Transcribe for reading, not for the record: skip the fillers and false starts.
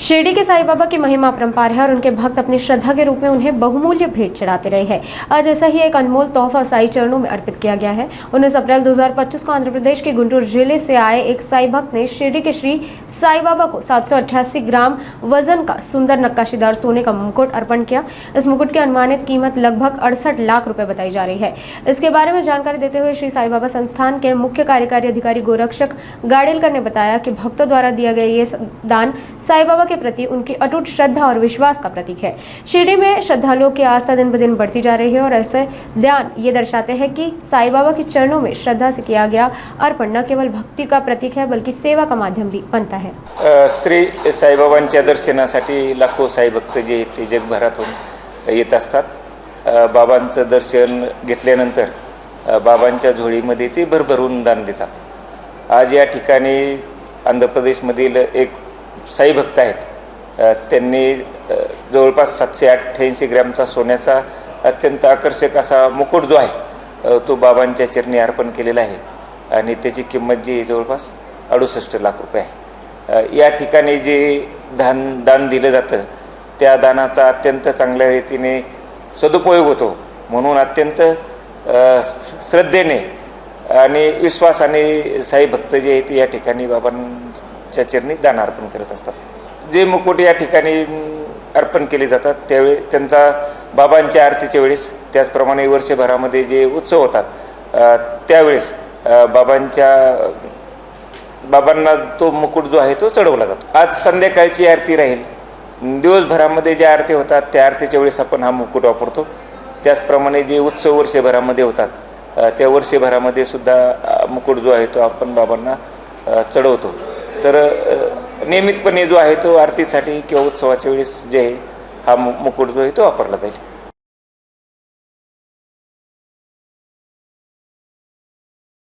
शिरडी के साईं बाबा की महिमा अपरंपार है और उनके भक्त अपनी श्रद्धा के रूप में उन्हें बहुमूल्य भेंट चढ़ाते रहे हैं। आज ऐसा ही एक अनमोल तोहफा साईं चरणों में अर्पित किया गया है। 19 अप्रैल 2025 को आंध्र प्रदेश के गुंटूर जिले से आए एक साई भक्त ने शिरडी के श्री साईं बाबा को 788 ग्राम वजन का सुंदर नक्काशीदार सोने का मुकुट अर्पण किया। इस मुकुट की अनुमानित कीमत लगभग 68 लाख रुपए बताई जा रही है। इसके बारे में जानकारी देते हुए श्री साईं बाबा संस्थान के मुख्य कार्यकारी अधिकारी गोरक्षक गाडेलकर ने बताया कि भक्तों द्वारा दिया गया ये दान साईं बाबा के प्रति उनकी अटूट श्रद्धा और विश्वास का प्रतीक है। शिरडी में श्रद्धालुओं की आस्था दिन ब दिन बढ़ती जा रही है और ऐसे दान ये दर्शाते हैं कि साईं बाबा के चरणों में श्रद्धा से किया गया अर्पण न केवल भक्ति का प्रतीक है बल्कि सेवा का माध्यम भी बनता है। श्री साईबाबांच्या दर्शनासाठी लाखो साई भक्त जे आहेत ते जगभरातून येत असतात। बाबांचं दर्शन घेतल्यानंतर बाबांच्या झोळीमध्ये ते भरभरून दान देतात। आज या ठिकाणी आंध्र प्रदेशमधील एक साई भक्त आहेत, त्यांनी जवळपास 788 ग्रॅमचा सोन्याचा अत्यंत आकर्षक असा मुकुट जो आहे तो बाबांच्या चरणी अर्पण केलेला आहे आणि त्याची किंमत जी जवळपास 68 लाख रुपये आहे। या ठिकाणी जे दान दिलं जातं त्या दानाचा अत्यंत चांगल्या रीतीने सदुपयोग होतो, म्हणून अत्यंत श्रद्धेने आणि विश्वासाने साई भक्त जे आहेत या ठिकाणी बाबांच्या चरणी दान अर्पण करत असतात। जे मुकुट या ठिकाणी अर्पण केले जातात त्यावेळी त्यांचा बाबांच्या आरतीच्या वेळेस, त्याचप्रमाणे वर्षभरामध्ये जे उत्सव होतात त्यावेळेस बाबांना तो मुकुट जो आहे तो चढवला जातो। आज संध्याकाळची आरती राहील, दिवसभरामध्ये ज्या आरती होतात त्या आरतीच्या वेळेस आपण हा मुकुट वापरतो। त्याचप्रमाणे जे उत्सव वर्षभरामध्ये होतात त्या वर्षभरामध्ये सुद्धा मुकुट जो आहे तो आपण बाबांना चढवतो। तर नियमितपणे जो आहे तो आरतीसाठी किंवा उत्सवाच्या वेळेस जे आहे हा मुकुट जो आहे तो वापरला जाईल।